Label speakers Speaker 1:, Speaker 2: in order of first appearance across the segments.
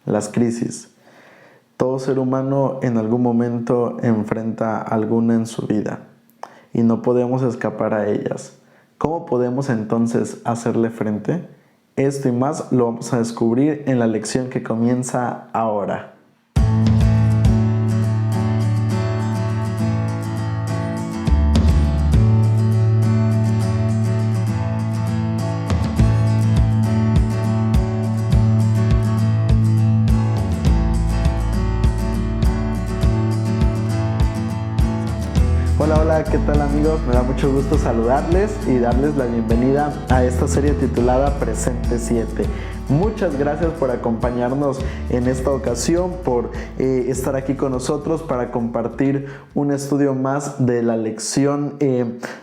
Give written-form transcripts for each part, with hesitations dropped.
Speaker 1: las crisis. Todo ser humano en algún momento enfrenta alguna en su vida y no podemos escapar a ellas. ¿Cómo podemos entonces hacerle frente? Esto y más lo vamos a descubrir en la lección que comienza ahora. Hola, ¿qué tal amigos? Me da mucho gusto saludarles y darles la bienvenida a esta serie titulada Presente 7. Muchas gracias por acompañarnos en esta ocasión, por estar aquí con nosotros para compartir un estudio más de la lección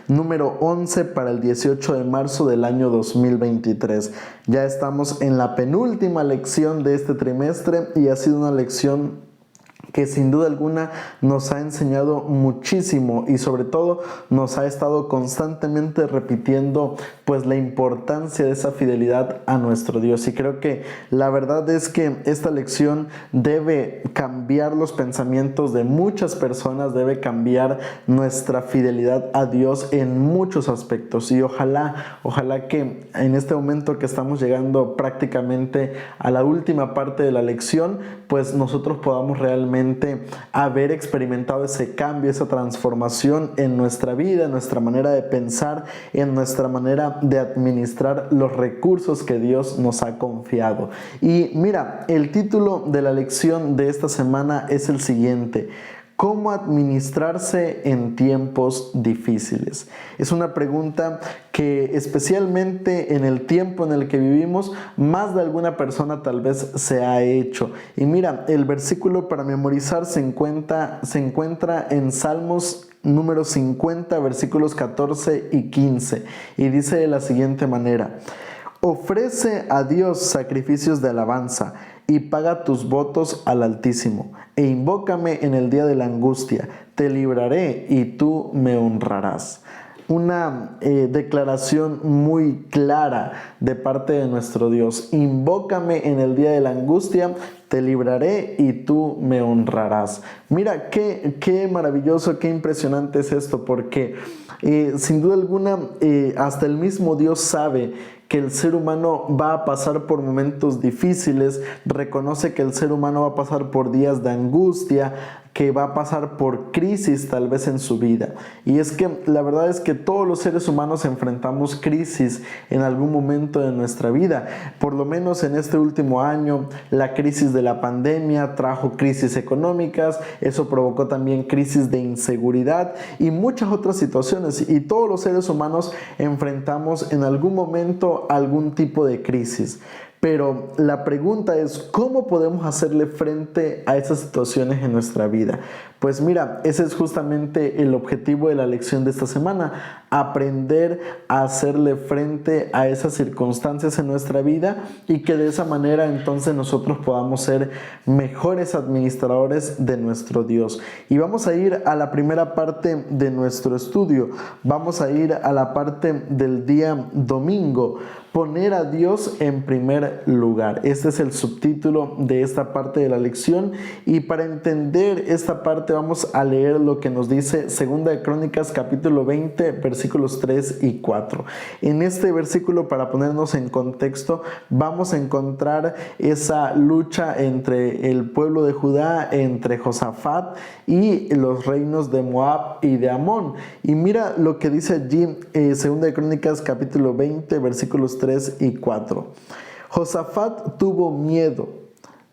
Speaker 1: número 11 para el 18 de marzo del año 2023. Ya estamos en la penúltima lección de este trimestre y ha sido una lección que sin duda alguna nos ha enseñado muchísimo y sobre todo nos ha estado constantemente repitiendo pues la importancia de esa fidelidad a nuestro Dios. Y creo que la verdad es que esta lección debe cambiar los pensamientos de muchas personas, debe cambiar nuestra fidelidad a Dios en muchos aspectos. Y ojalá que en este momento que estamos llegando prácticamente a la última parte de la lección, pues nosotros podamos realmente haber experimentado ese cambio, esa transformación en nuestra vida, en nuestra manera de pensar, en nuestra manera de administrar los recursos que Dios nos ha confiado. Y mira, el título de la lección de esta semana es el siguiente: ¿cómo administrarse en tiempos difíciles? Es una pregunta que especialmente en el tiempo en el que vivimos, más de alguna persona tal vez se ha hecho. Y mira, el versículo para memorizar se encuentra en Salmos número 50, versículos 14 y 15. Y dice de la siguiente manera: ofrece a Dios sacrificios de alabanza y paga tus votos al Altísimo, e invócame en el día de la angustia, te libraré y tú me honrarás. Una declaración muy clara de parte de nuestro Dios: invócame en el día de la angustia, te libraré y tú me honrarás. Mira, qué maravilloso, qué impresionante es esto, porque sin duda alguna hasta el mismo Dios sabe que el ser humano va a pasar por momentos difíciles, reconoce que el ser humano va a pasar por días de angustia, que va a pasar por crisis tal vez en su vida. Y es que la verdad es que todos los seres humanos enfrentamos crisis en algún momento de nuestra vida. Por lo menos en este último año, la crisis de la pandemia trajo crisis económicas, eso provocó también crisis de inseguridad y muchas otras situaciones. Y todos los seres humanos enfrentamos en algún momento algún tipo de crisis. Pero la pregunta es: ¿cómo podemos hacerle frente a esas situaciones en nuestra vida? Pues mira, ese es justamente el objetivo de la lección de esta semana: aprender a hacerle frente a esas circunstancias en nuestra vida y que de esa manera entonces nosotros podamos ser mejores administradores de nuestro Dios. Y vamos a ir a la primera parte de nuestro estudio. Vamos a ir a la parte del día domingo: poner a Dios en primer lugar. Este es el subtítulo de esta parte de la lección, y para entender esta parte vamos a leer lo que nos dice 2 de Crónicas capítulo 20 versículos 3 y 4. En este versículo, para ponernos en contexto, vamos a encontrar esa lucha entre el pueblo de Judá, entre Josafat y los reinos de Moab y de Amón. Y mira lo que dice allí 2 de Crónicas capítulo 20 versículos 3 y 4. Josafat tuvo miedo.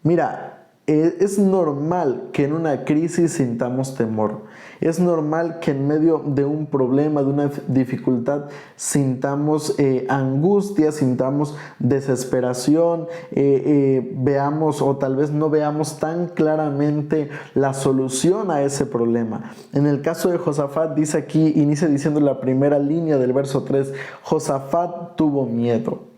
Speaker 1: Mira, es normal que en una crisis sintamos temor. Es normal que en medio de un problema, de una dificultad, sintamos angustia, sintamos desesperación, veamos o tal vez no veamos tan claramente la solución a ese problema. En el caso de Josafat, dice aquí, inicia diciendo la primera línea del verso 3, Josafat tuvo miedo.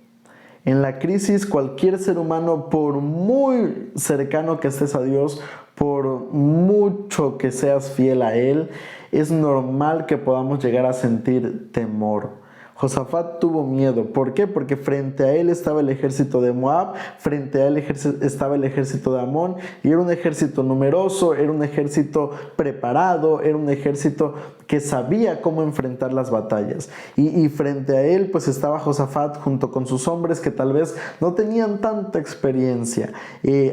Speaker 1: En la crisis, cualquier ser humano, por muy cercano que estés a Dios, por mucho que seas fiel a Él, es normal que podamos llegar a sentir temor. Josafat tuvo miedo. ¿Por qué? Porque frente a él estaba el ejército de Moab, frente a él estaba el ejército de Amón, y era un ejército numeroso, era un ejército preparado, era un ejército que sabía cómo enfrentar las batallas. Y frente a él pues estaba Josafat junto con sus hombres que tal vez no tenían tanta experiencia.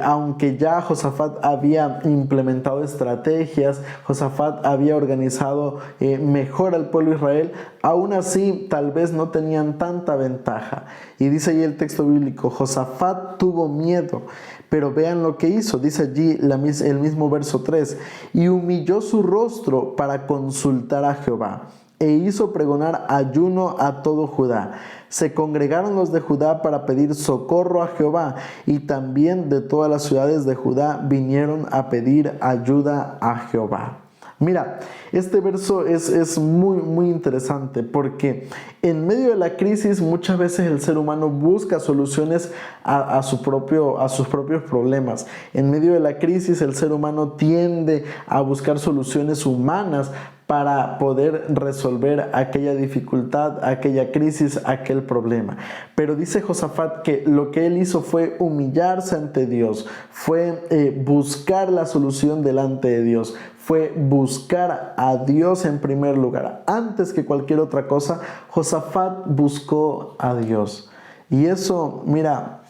Speaker 1: Aunque ya Josafat había implementado estrategias, Josafat había organizado mejor al pueblo de Israel, aún así tal vez no tenían tanta ventaja. Y dice ahí el texto bíblico, Josafat tuvo miedo. Pero vean lo que hizo, dice allí el mismo verso 3, y humilló su rostro para consultar a Jehová, e hizo pregonar ayuno a todo Judá. Se congregaron los de Judá para pedir socorro a Jehová, y también de todas las ciudades de Judá vinieron a pedir ayuda a Jehová. Mira, este verso es muy interesante porque en medio de la crisis muchas veces el ser humano busca soluciones a sus propios problemas. En medio de la crisis el ser humano tiende a buscar soluciones humanas para poder resolver aquella dificultad, aquella crisis, aquel problema. Pero dice Josafat que lo que él hizo fue humillarse ante Dios, fue buscar la solución delante de Dios, fue buscar a Dios en primer lugar. Antes que cualquier otra cosa, Josafat buscó a Dios. Y eso, mira,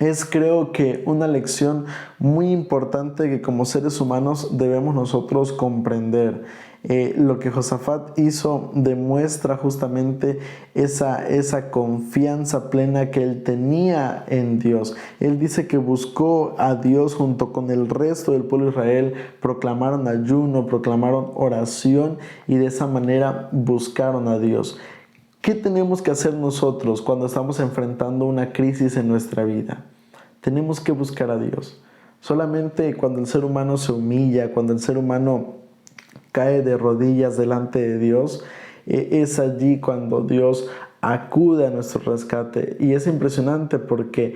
Speaker 1: es creo que una lección muy importante que como seres humanos debemos nosotros comprender. Lo que Josafat hizo demuestra justamente esa confianza plena que él tenía en Dios. Él dice que buscó a Dios junto con el resto del pueblo de Israel, proclamaron ayuno, proclamaron oración y de esa manera buscaron a Dios. ¿Qué tenemos que hacer nosotros cuando estamos enfrentando una crisis en nuestra vida? Tenemos que buscar a Dios. Solamente cuando el ser humano se humilla, cuando el ser humano cae de rodillas delante de Dios, es allí cuando Dios acude a nuestro rescate. Y es impresionante porque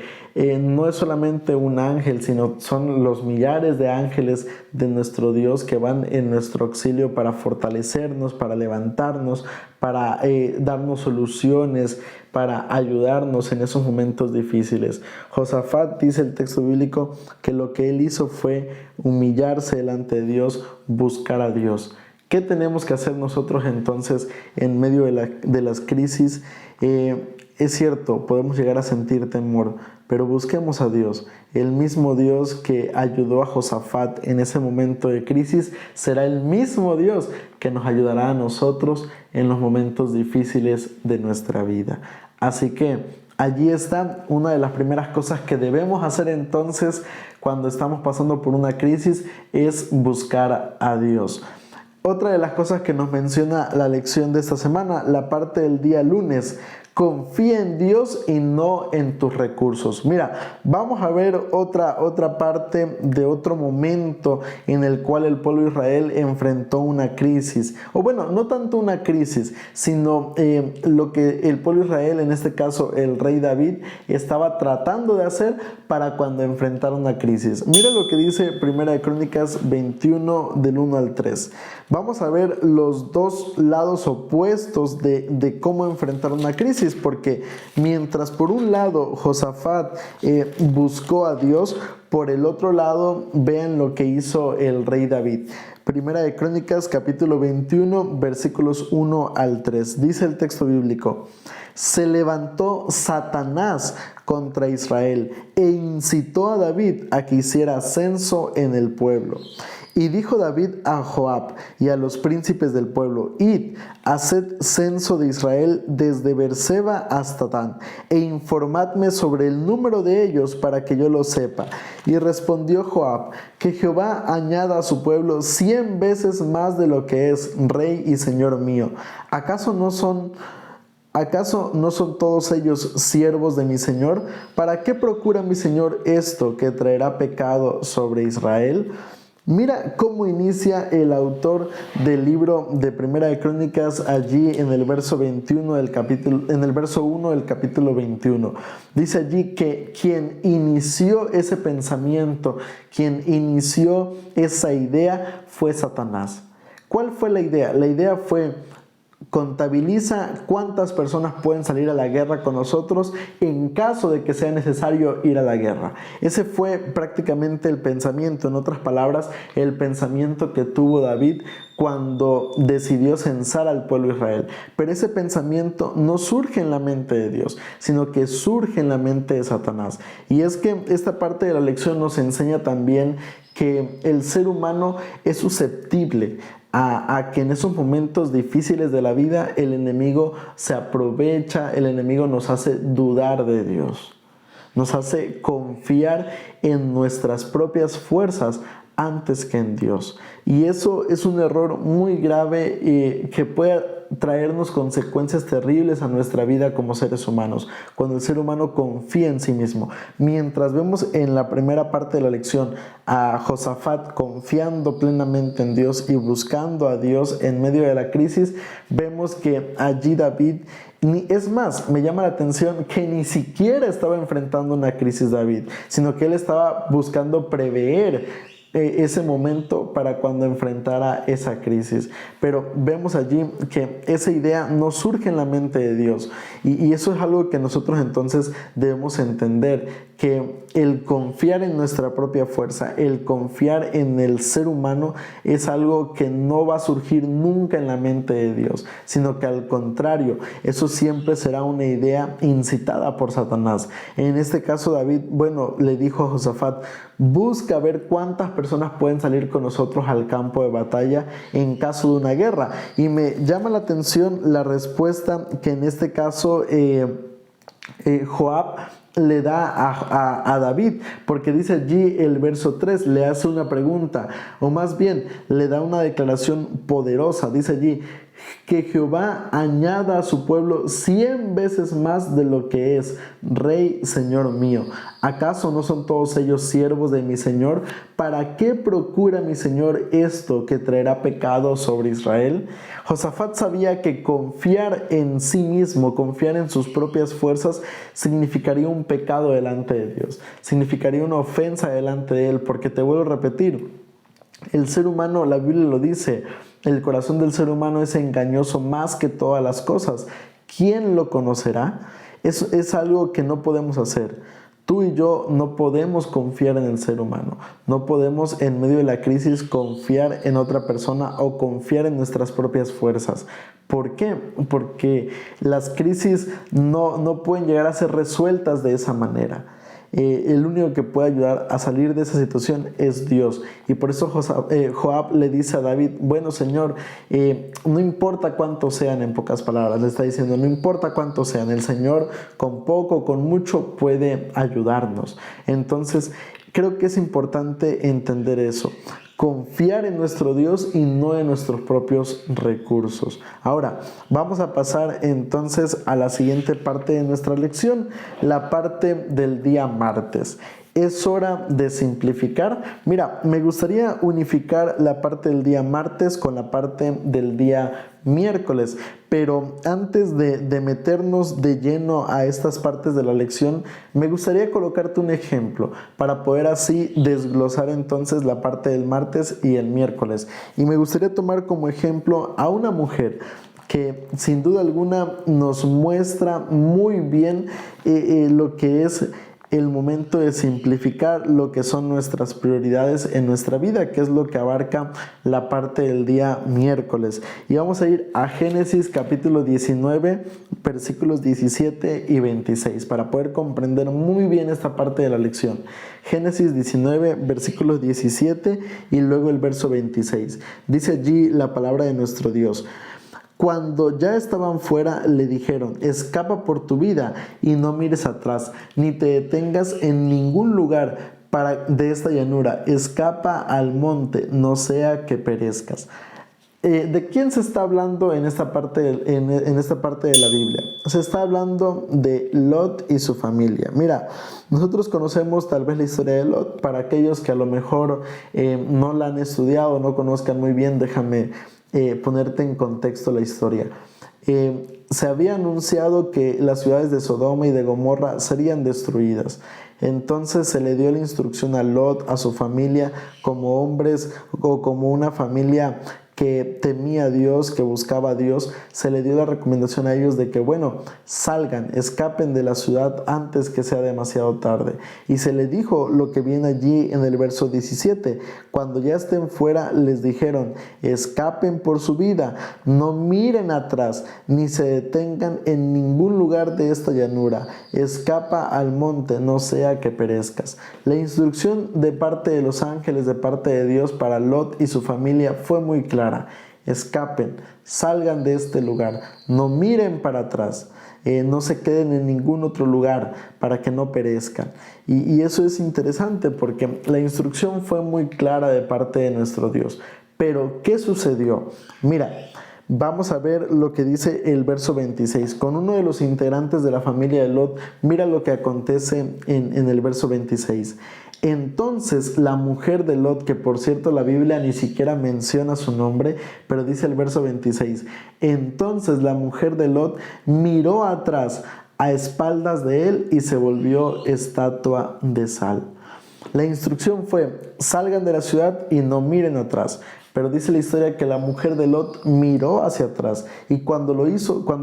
Speaker 1: no es solamente un ángel, sino son los millares de ángeles de nuestro Dios que van en nuestro auxilio para fortalecernos, para levantarnos, para darnos soluciones, para ayudarnos en esos momentos difíciles. Josafat, dice el texto bíblico, que lo que él hizo fue humillarse delante de Dios, buscar a Dios. ¿Qué tenemos que hacer nosotros entonces en medio de las crisis? Es cierto, podemos llegar a sentir temor, pero busquemos a Dios. El mismo Dios que ayudó a Josafat en ese momento de crisis será el mismo Dios que nos ayudará a nosotros en los momentos difíciles de nuestra vida. Así que allí está una de las primeras cosas que debemos hacer entonces cuando estamos pasando por una crisis, es buscar a Dios. Otra de las cosas que nos menciona la lección de esta semana, la parte del día lunes, confía en Dios y no en tus recursos. Mira, vamos a ver otra parte de otro momento en el cual el pueblo de Israel enfrentó una crisis. O bueno, no tanto una crisis, sino lo que el pueblo de Israel, en este caso el rey David, estaba tratando de hacer para cuando enfrentaron una crisis. Mira lo que dice Primera de Crónicas 21 del 1 al 3. Vamos a ver los dos lados opuestos de cómo enfrentar una crisis, porque mientras por un lado Josafat buscó a Dios, por el otro lado vean lo que hizo el rey David. Primera de Crónicas capítulo 21 versículos 1 al 3. Dice el texto bíblico: se levantó Satanás contra Israel e incitó a David a que hiciera censo en el pueblo. Y dijo David a Joab y a los príncipes del pueblo: id, haced censo de Israel desde Beerseba hasta Dan, e informadme sobre el número de ellos para que yo lo sepa. Y respondió Joab: que Jehová añada a su pueblo 100 veces más de lo que es, rey y señor mío. ¿Acaso no son todos ellos siervos de mi señor? ¿Para qué procura mi señor esto que traerá pecado sobre Israel? Mira cómo inicia el autor del libro de Primera de Crónicas allí en el verso 21 del capítulo, en el verso 1 del capítulo 21. Dice allí que quien inició ese pensamiento, quien inició esa idea fue Satanás. ¿Cuál fue la idea? La idea fue: contabiliza cuántas personas pueden salir a la guerra con nosotros en caso de que sea necesario ir a la guerra. Ese fue prácticamente el pensamiento, en otras palabras, el pensamiento que tuvo David cuando decidió censar al pueblo de Israel. Pero ese pensamiento no surge en la mente de Dios, sino que surge en la mente de Satanás. Y es que esta parte de la lección nos enseña también que el ser humano es susceptible a que en esos momentos difíciles de la vida el enemigo se aprovecha, el enemigo nos hace dudar de Dios, nos hace confiar en nuestras propias fuerzas antes que en Dios. Y eso es un error muy grave que puede traernos consecuencias terribles a nuestra vida como seres humanos, cuando el ser humano confía en sí mismo. Mientras vemos en la primera parte de la lección a Josafat confiando plenamente en Dios y buscando a Dios en medio de la crisis, vemos que allí David, es más, me llama la atención que ni siquiera estaba enfrentando una crisis David, sino que él estaba buscando prever ese momento para cuando enfrentara esa crisis. Pero vemos allí que esa idea no surge en la mente de Dios, y eso es algo que nosotros entonces debemos entender, que el confiar en nuestra propia fuerza, el confiar en el ser humano es algo que no va a surgir nunca en la mente de Dios, sino que al contrario, eso siempre será una idea incitada por Satanás. En este caso David, le dijo a Josafat: busca ver cuántas personas pueden salir con nosotros al campo de batalla en caso de una guerra. Y me llama la atención la respuesta que en este caso Joab le da a David, porque dice allí el verso 3, le hace una pregunta, o más bien le da una declaración poderosa. Dice allí: que Jehová añada a su pueblo 100 veces más de lo que es, Rey, Señor mío. ¿Acaso no son todos ellos siervos de mi Señor? ¿Para qué procura mi Señor esto que traerá pecado sobre Israel? Josafat sabía que confiar en sí mismo, confiar en sus propias fuerzas, significaría un pecado delante de Dios, significaría una ofensa delante de Él, porque te vuelvo a repetir, el ser humano, la Biblia lo dice, el corazón del ser humano es engañoso más que todas las cosas. ¿Quién lo conocerá? Es algo que no podemos hacer. Tú y yo no podemos confiar en el ser humano. No podemos en medio de la crisis confiar en otra persona o confiar en nuestras propias fuerzas. ¿Por qué? Porque las crisis no pueden llegar a ser resueltas de esa manera. El único que puede ayudar a salir de esa situación es Dios. Y por eso Joab le dice a David: bueno, Señor, no importa cuántos sean, en pocas palabras le está diciendo, no importa cuántos sean, el Señor con poco o con mucho puede ayudarnos. Entonces creo que es importante entender eso, confiar en nuestro Dios y no en nuestros propios recursos. Ahora, vamos a pasar entonces a la siguiente parte de nuestra lección, la parte del día martes. Es hora de simplificar. Mira, me gustaría unificar la parte del día martes con la parte del día miércoles, pero antes de meternos de lleno a estas partes de la lección, me gustaría colocarte un ejemplo para poder así desglosar entonces la parte del martes y el miércoles. Y me gustaría tomar como ejemplo a una mujer que sin duda alguna nos muestra muy bien lo que es el momento de simplificar lo que son nuestras prioridades en nuestra vida, que es lo que abarca la parte del día miércoles. Y vamos a ir a Génesis capítulo 19, versículos 17 y 26, para poder comprender muy bien esta parte de la lección. Génesis 19, versículos 17 y luego el verso 26. Dice allí la palabra de nuestro Dios: cuando ya estaban fuera, le dijeron: escapa por tu vida y no mires atrás, ni te detengas en ningún lugar de esta llanura. Escapa al monte, no sea que perezcas. ¿De quién se está hablando en esta parte de la Biblia? Se está hablando de Lot y su familia. Mira, nosotros conocemos tal vez la historia de Lot. Para aquellos que a lo mejor no la han estudiado, no conozcan muy bien, déjame ponerte en contexto la historia. Se había anunciado que las ciudades de Sodoma y de Gomorra serían destruidas. Entonces se le dio la instrucción a Lot, a su familia, como hombres o como una familia que temía a Dios, que buscaba a Dios, se le dio la recomendación a ellos de que, bueno, salgan, escapen de la ciudad antes que sea demasiado tarde. Y se le dijo lo que viene allí en el verso 17. Cuando ya estén fuera, les dijeron, escapen por su vida, no miren atrás, ni se detengan en ningún lugar de esta llanura. Escapa al monte, no sea que perezcas. La instrucción de parte de los ángeles, de parte de Dios para Lot y su familia fue muy clara. Escapen, salgan de este lugar, no miren para atrás, no se queden en ningún otro lugar para que no perezcan. Y eso es interesante porque la instrucción fue muy clara de parte de nuestro Dios. Pero, ¿qué sucedió? Mira, vamos a ver lo que dice el verso 26. Con uno de los integrantes de la familia de Lot, mira lo que acontece en el verso 26. Entonces la mujer de Lot, que por cierto la Biblia ni siquiera menciona su nombre, pero dice el verso 26, entonces la mujer de Lot miró atrás a espaldas de él y se volvió estatua de sal. La instrucción fue, salgan de la ciudad y no miren atrás. Pero dice la historia que la mujer de Lot miró hacia atrás y cuando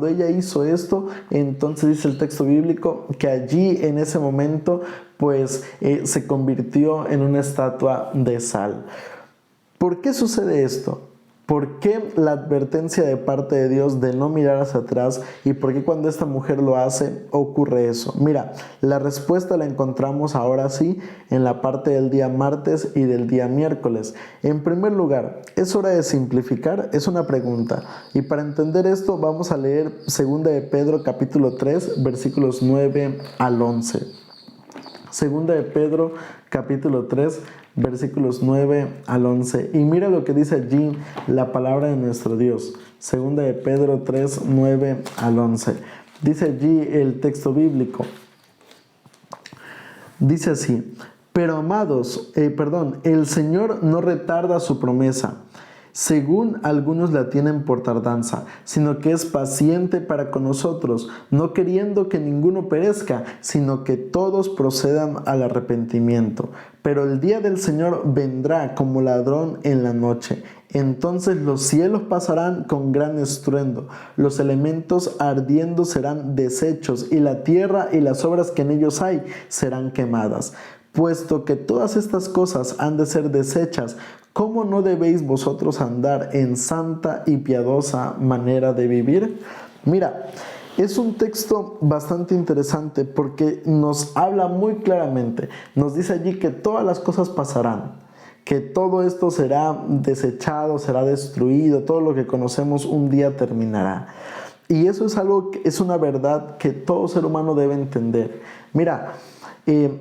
Speaker 1: ella hizo esto, entonces dice el texto bíblico que allí en ese momento pues se convirtió en una estatua de sal. ¿Por qué sucede esto? ¿Por qué la advertencia de parte de Dios de no mirar hacia atrás? ¿Y por qué cuando esta mujer lo hace ocurre eso? Mira, la respuesta la encontramos ahora sí en la parte del día martes y del día miércoles. En primer lugar, ¿es hora de simplificar? Es una pregunta. Y para entender esto vamos a leer 2 de Pedro capítulo 3 versículos 9 al 11. 2 de Pedro capítulo 3 versículos 9 al 11. Y mira lo que dice allí la palabra de nuestro Dios. 2 de Pedro 3, 9 al 11. Dice allí el texto bíblico. Dice así, pero amados, el Señor no retarda su promesa, según algunos la tienen por tardanza, sino que es paciente para con nosotros, no queriendo que ninguno perezca, sino que todos procedan al arrepentimiento. Pero el día del Señor vendrá como ladrón en la noche. Entonces los cielos pasarán con gran estruendo, los elementos ardiendo serán deshechos, y la tierra y las obras que en ellos hay serán quemadas. Puesto que todas estas cosas han de ser deshechas, ¿cómo no debéis vosotros andar en santa y piadosa manera de vivir? Mira, es un texto bastante interesante porque nos habla muy claramente. Nos dice allí que todas las cosas pasarán, que todo esto será desechado, será destruido, todo lo que conocemos un día terminará. Y eso es algo, es una verdad que todo ser humano debe entender. Mira,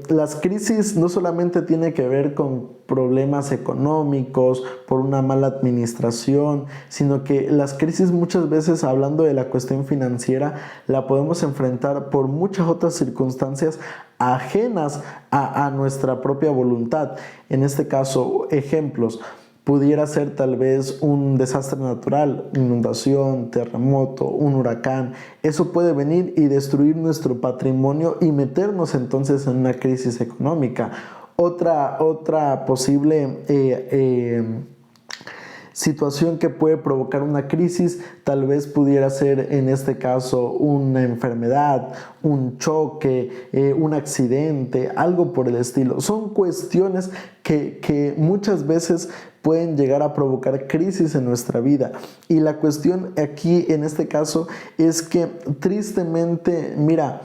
Speaker 1: las crisis no solamente tienen que ver con problemas económicos, por una mala administración, sino que las crisis muchas veces, hablando de la cuestión financiera, la podemos enfrentar por muchas otras circunstancias ajenas a nuestra propia voluntad. En este caso, ejemplos. Pudiera ser tal vez un desastre natural, inundación, terremoto, un huracán. Eso puede venir y destruir nuestro patrimonio y meternos entonces en una crisis económica. Otra posible situación que puede provocar una crisis tal vez pudiera ser en este caso una enfermedad, un choque, un accidente, algo por el estilo. Son cuestiones que muchas veces pueden llegar a provocar crisis en nuestra vida. Y la cuestión aquí en este caso es que tristemente, mira,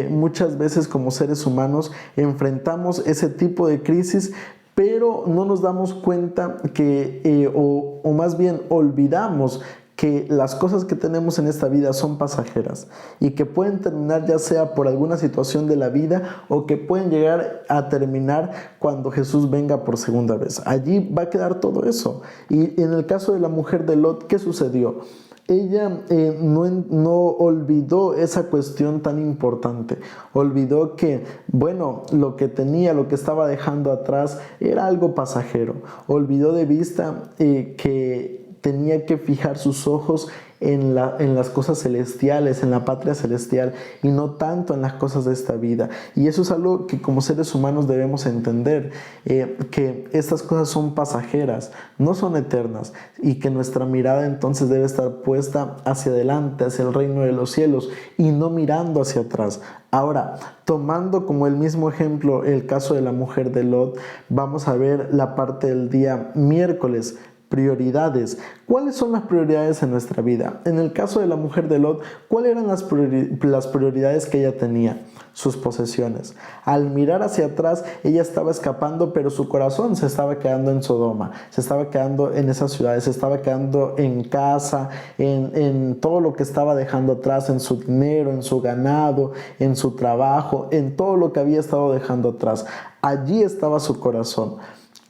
Speaker 1: muchas veces como seres humanos enfrentamos ese tipo de crisis, pero no nos damos cuenta que, o más bien olvidamos que las cosas que tenemos en esta vida son pasajeras y que pueden terminar ya sea por alguna situación de la vida o que pueden llegar a terminar cuando Jesús venga por segunda vez. Allí va a quedar todo eso. Y en el caso de la mujer de Lot, ¿qué sucedió? Ella no olvidó esa cuestión tan importante. Olvidó que, bueno, lo que tenía, lo que estaba dejando atrás era algo pasajero. Olvidó de vista que tenía que fijar sus ojos en las cosas celestiales, en la patria celestial, y no tanto en las cosas de esta vida. Y eso es algo que como seres humanos debemos entender, que estas cosas son pasajeras, no son eternas, y que nuestra mirada entonces debe estar puesta hacia adelante, hacia el reino de los cielos, y no mirando hacia atrás. Ahora, tomando como el mismo ejemplo el caso de la mujer de Lot, vamos a ver la parte del día miércoles. Prioridades. ¿Cuáles son las prioridades en nuestra vida? En el caso de la mujer de Lot, ¿cuáles eran las prioridades que ella tenía? Sus posesiones. Al mirar hacia atrás, ella estaba escapando, pero su corazón se estaba quedando en Sodoma, se estaba quedando en esas ciudades, se estaba quedando en casa, en todo lo que estaba dejando atrás, en su dinero, en su ganado, en su trabajo, en todo lo que había estado dejando atrás. Allí estaba su corazón.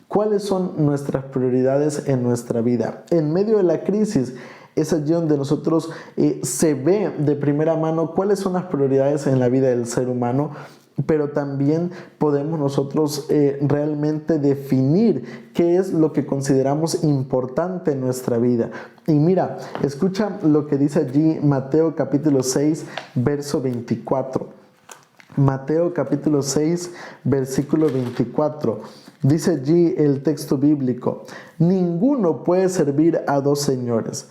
Speaker 1: ¿Cuáles son nuestras prioridades en nuestra vida? En medio de la crisis es allí donde nosotros se ve de primera mano cuáles son las prioridades en la vida del ser humano, pero también podemos nosotros realmente definir qué es lo que consideramos importante en nuestra vida. Y mira, escucha lo que dice allí Mateo capítulo 6, verso 24. Mateo capítulo 6, versículo 24. Dice allí el texto bíblico: ninguno puede servir a dos señores,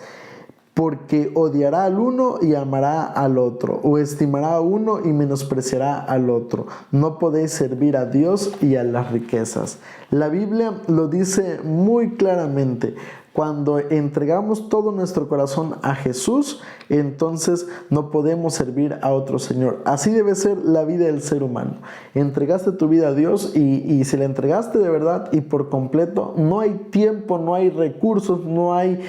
Speaker 1: porque odiará al uno y amará al otro, o estimará a uno y menospreciará al otro. No podéis servir a Dios y a las riquezas. La Biblia lo dice muy claramente. Cuando entregamos todo nuestro corazón a Jesús, entonces no podemos servir a otro señor. Así debe ser la vida del ser humano. Entregaste tu vida a Dios y si la entregaste de verdad y por completo, no hay tiempo, no hay recursos, no hay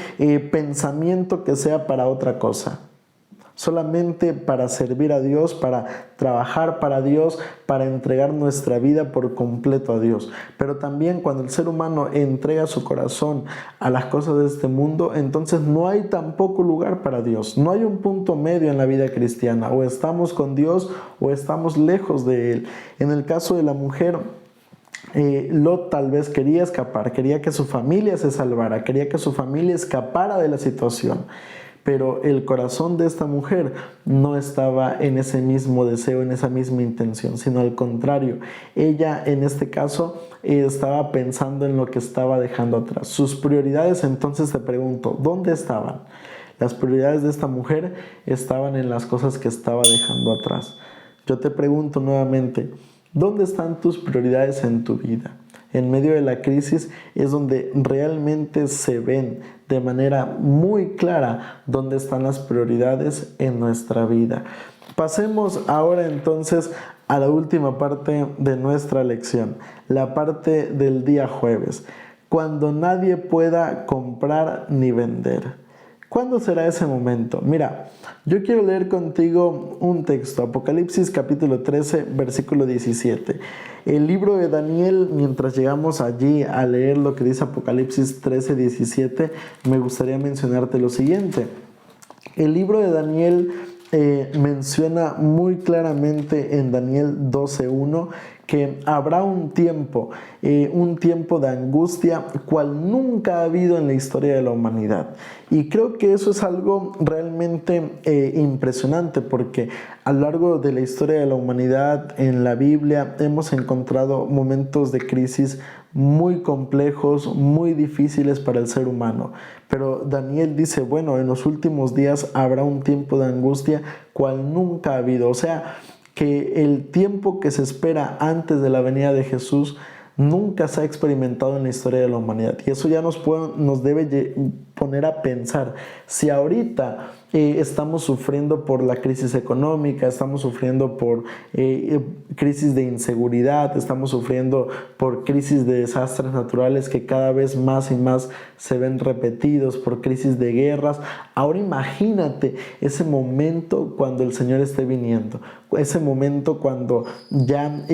Speaker 1: pensamiento que sea para otra cosa. Solamente para servir a Dios, para trabajar para Dios, para entregar nuestra vida por completo a Dios. Pero también cuando el ser humano entrega su corazón a las cosas de este mundo, entonces no hay tampoco lugar para Dios. No hay un punto medio en la vida cristiana. O estamos con Dios o estamos lejos de Él. En el caso de la mujer, Lot tal vez quería escapar, quería que su familia se salvara, quería que su familia escapara de la situación. Pero el corazón de esta mujer no estaba en ese mismo deseo, en esa misma intención, sino al contrario. Ella en este caso estaba pensando en lo que estaba dejando atrás. Sus prioridades, entonces te pregunto, ¿dónde estaban? Las prioridades de esta mujer estaban en las cosas que estaba dejando atrás. Yo te pregunto nuevamente, ¿dónde están tus prioridades en tu vida? En medio de la crisis es donde realmente se ven de manera muy clara dónde están las prioridades en nuestra vida. Pasemos ahora entonces a la última parte de nuestra lección, la parte del día jueves, cuando nadie pueda comprar ni vender. ¿Cuándo será ese momento? Mira, yo quiero leer contigo un texto, Apocalipsis capítulo 13, versículo 17. El libro de Daniel, mientras llegamos allí a leer lo que dice Apocalipsis 13, 17, me gustaría mencionarte lo siguiente. El libro de Daniel menciona muy claramente en Daniel 12:1 que habrá un tiempo de angustia cual nunca ha habido en la historia de la humanidad. Y creo que eso es algo realmente impresionante, porque a lo largo de la historia de la humanidad en la Biblia hemos encontrado momentos de crisis muy complejos, muy difíciles para el ser humano. Pero Daniel dice, bueno, en los últimos días habrá un tiempo de angustia cual nunca ha habido. O sea, que el tiempo que se espera antes de la venida de Jesús nunca se ha experimentado en la historia de la humanidad. Y eso ya nos debe poner a pensar, si ahorita estamos sufriendo por la crisis económica, estamos sufriendo por crisis de inseguridad, estamos sufriendo por crisis de desastres naturales que cada vez más y más se ven repetidos, por crisis de guerras. Ahora imagínate ese momento cuando el Señor esté viniendo, ese momento cuando ya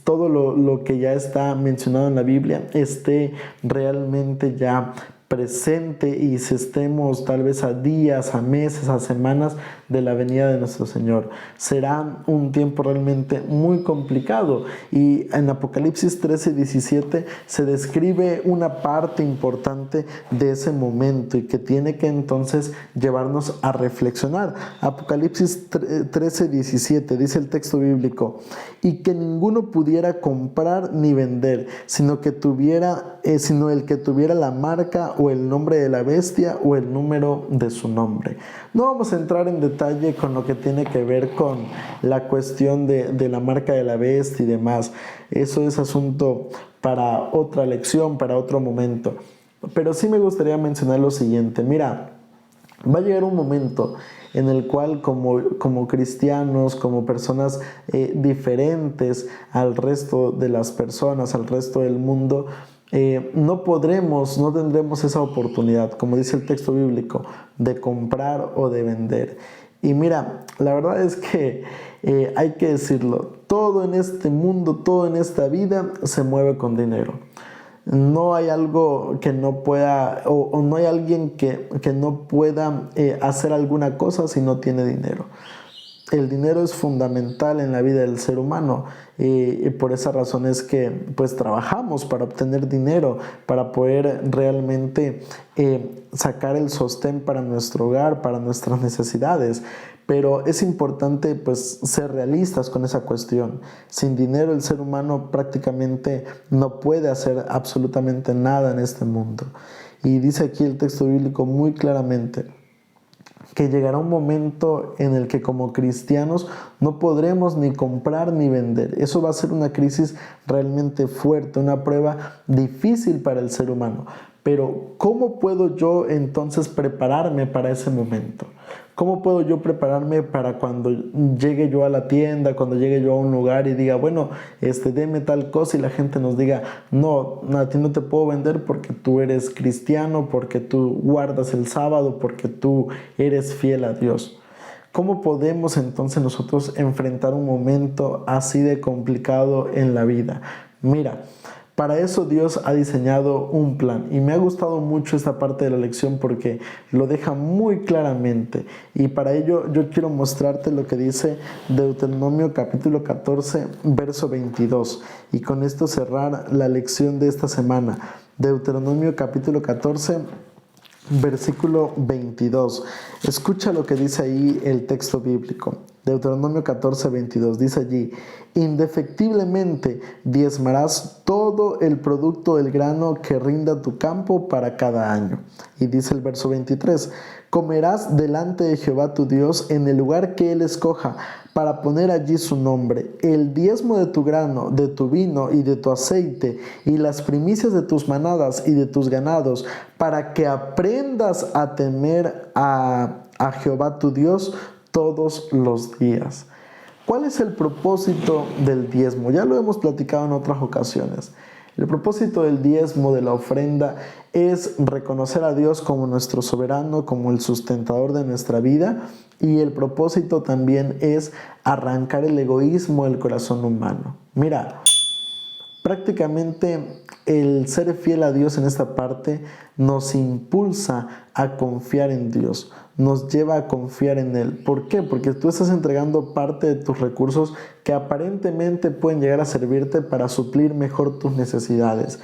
Speaker 1: todo lo que ya está mencionado en la Biblia esté realmente ya presente y si estemos tal vez a días, a meses, a semanas de la venida de nuestro Señor. Será un tiempo realmente muy complicado, y en Apocalipsis 13:17 se describe una parte importante de ese momento y que tiene que entonces llevarnos a reflexionar. Apocalipsis 13:17 dice el texto bíblico: y que ninguno pudiera comprar ni vender, sino el que tuviera la marca o el nombre de la bestia o el número de su nombre. No vamos a entrar en detalle con lo que tiene que ver con la cuestión de la marca de la bestia y demás. Eso es asunto para otra lección, para otro momento. Pero sí me gustaría mencionar lo siguiente. Mira, va a llegar un momento en el cual como cristianos, como personas diferentes al resto de las personas, al resto del mundo, no tendremos esa oportunidad, como dice el texto bíblico, de comprar o de vender. Y mira, la verdad es que hay que decirlo, todo en este mundo, todo en esta vida se mueve con dinero. No hay algo que no pueda, o no hay alguien que no pueda hacer alguna cosa si no tiene dinero. El dinero es fundamental en la vida del ser humano, y por esa razón es que pues trabajamos para obtener dinero, para poder realmente sacar el sostén para nuestro hogar, para nuestras necesidades. Pero es importante pues ser realistas con esa cuestión. Sin dinero el ser humano prácticamente no puede hacer absolutamente nada en este mundo. Y dice aquí el texto bíblico muy claramente que llegará un momento en el que como cristianos no podremos ni comprar ni vender. Eso va a ser una crisis realmente fuerte, una prueba difícil para el ser humano. Pero ¿cómo puedo yo entonces prepararme para ese momento? ¿Cómo puedo yo prepararme para cuando llegue yo a la tienda, cuando llegue yo a un lugar y diga, bueno, deme tal cosa, y la gente nos diga, no, a ti no te puedo vender porque tú eres cristiano, porque tú guardas el sábado, porque tú eres fiel a Dios? ¿Cómo podemos entonces nosotros enfrentar un momento así de complicado en la vida? Mira, para eso Dios ha diseñado un plan, y me ha gustado mucho esta parte de la lección porque lo deja muy claramente, y para ello yo quiero mostrarte lo que dice Deuteronomio capítulo 14 verso 22, y con esto cerrar la lección de esta semana. Deuteronomio capítulo 14 versículo 22. Escucha lo que dice ahí el texto bíblico. Deuteronomio 14, 22. Dice allí: indefectiblemente diezmarás todo el producto del grano que rinda tu campo para cada año. Y dice el verso 23: comerás delante de Jehová tu Dios en el lugar que Él escoja para poner allí su nombre, el diezmo de tu grano, de tu vino y de tu aceite, y las primicias de tus manadas y de tus ganados, para que aprendas a temer a Jehová tu Dios todos los días. ¿Cuál es el propósito del diezmo? Ya lo hemos platicado en otras ocasiones. El propósito del diezmo, de la ofrenda, es reconocer a Dios como nuestro soberano, como el sustentador de nuestra vida, y el propósito también es arrancar el egoísmo del corazón humano. Mira, prácticamente el ser fiel a Dios en esta parte nos impulsa a confiar en Dios, nos lleva a confiar en Él. ¿Por qué? Porque tú estás entregando parte de tus recursos que aparentemente pueden llegar a servirte para suplir mejor tus necesidades.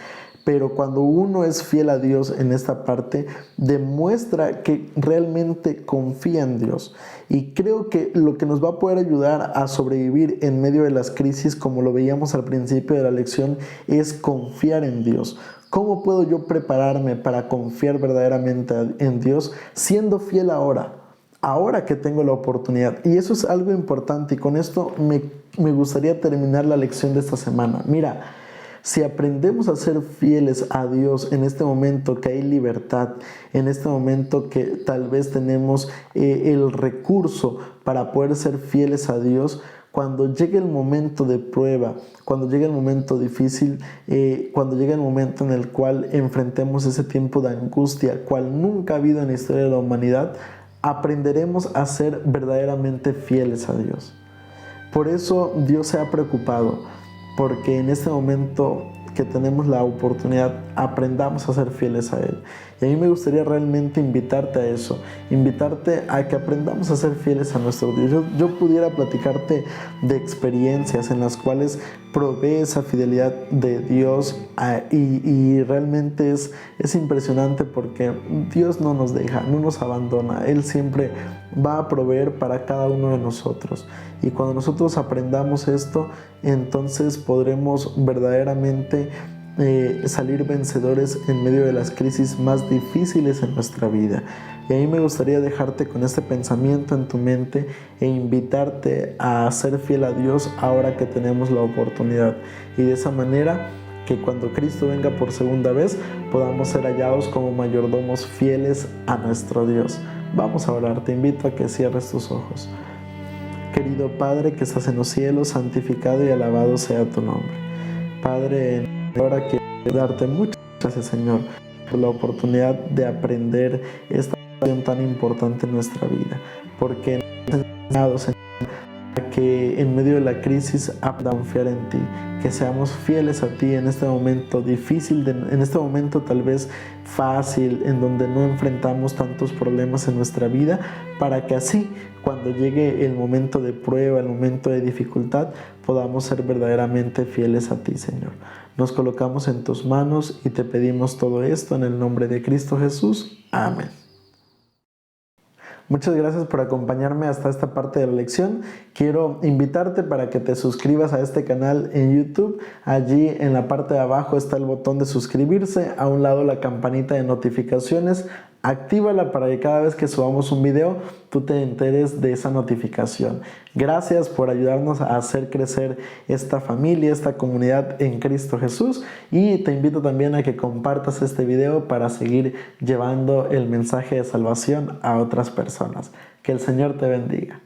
Speaker 1: Pero cuando uno es fiel a Dios en esta parte, demuestra que realmente confía en Dios. Y creo que lo que nos va a poder ayudar a sobrevivir en medio de las crisis, como lo veíamos al principio de la lección, es confiar en Dios. ¿Cómo puedo yo prepararme para confiar verdaderamente en Dios siendo fiel ahora que tengo la oportunidad? Y eso es algo importante, y con esto me gustaría terminar la lección de esta semana. Mira, si aprendemos a ser fieles a Dios en este momento que hay libertad, en este momento que tal vez tenemos el recurso para poder ser fieles a Dios, cuando llegue el momento de prueba, cuando llegue el momento difícil, cuando llegue el momento en el cual enfrentemos ese tiempo de angustia, cual nunca ha habido en la historia de la humanidad, aprenderemos a ser verdaderamente fieles a Dios. Por eso Dios se ha preocupado, porque en este momento que tenemos la oportunidad, aprendamos a ser fieles a Él. Y a mí me gustaría realmente invitarte a eso, invitarte a que aprendamos a ser fieles a nuestro Dios. Yo pudiera platicarte de experiencias en las cuales probé esa fidelidad de Dios y realmente es impresionante porque Dios no nos deja, no nos abandona. Él siempre va a proveer para cada uno de nosotros. Y cuando nosotros aprendamos esto, entonces podremos verdaderamente salir vencedores en medio de las crisis más difíciles en nuestra vida. Y a mí me gustaría dejarte con este pensamiento en tu mente e invitarte a ser fiel a Dios ahora que tenemos la oportunidad. Y de esa manera, que cuando Cristo venga por segunda vez, podamos ser hallados como mayordomos fieles a nuestro Dios. Vamos a orar, te invito a que cierres tus ojos. Querido Padre que estás en los cielos, santificado y alabado sea tu nombre. Padre, ahora quiero darte muchas gracias, Señor, por la oportunidad de aprender esta lección tan importante en nuestra vida, porque nos has enseñado, Señor, a que en medio de la crisis aprendamos a confiar en ti, que seamos fieles a ti en este momento difícil, en este momento tal vez fácil, en donde no enfrentamos tantos problemas en nuestra vida, para que así, cuando llegue el momento de prueba, el momento de dificultad, podamos ser verdaderamente fieles a ti, Señor. Nos colocamos en tus manos y te pedimos todo esto en el nombre de Cristo Jesús. Amén. Muchas gracias por acompañarme hasta esta parte de la lección. Quiero invitarte para que te suscribas a este canal en YouTube. Allí en la parte de abajo está el botón de suscribirse, a un lado la campanita de notificaciones. Actívala para que cada vez que subamos un video tú te enteres de esa notificación. Gracias por ayudarnos a hacer crecer esta familia, esta comunidad en Cristo Jesús, y te invito también a que compartas este video para seguir llevando el mensaje de salvación a otras personas. Que el Señor te bendiga.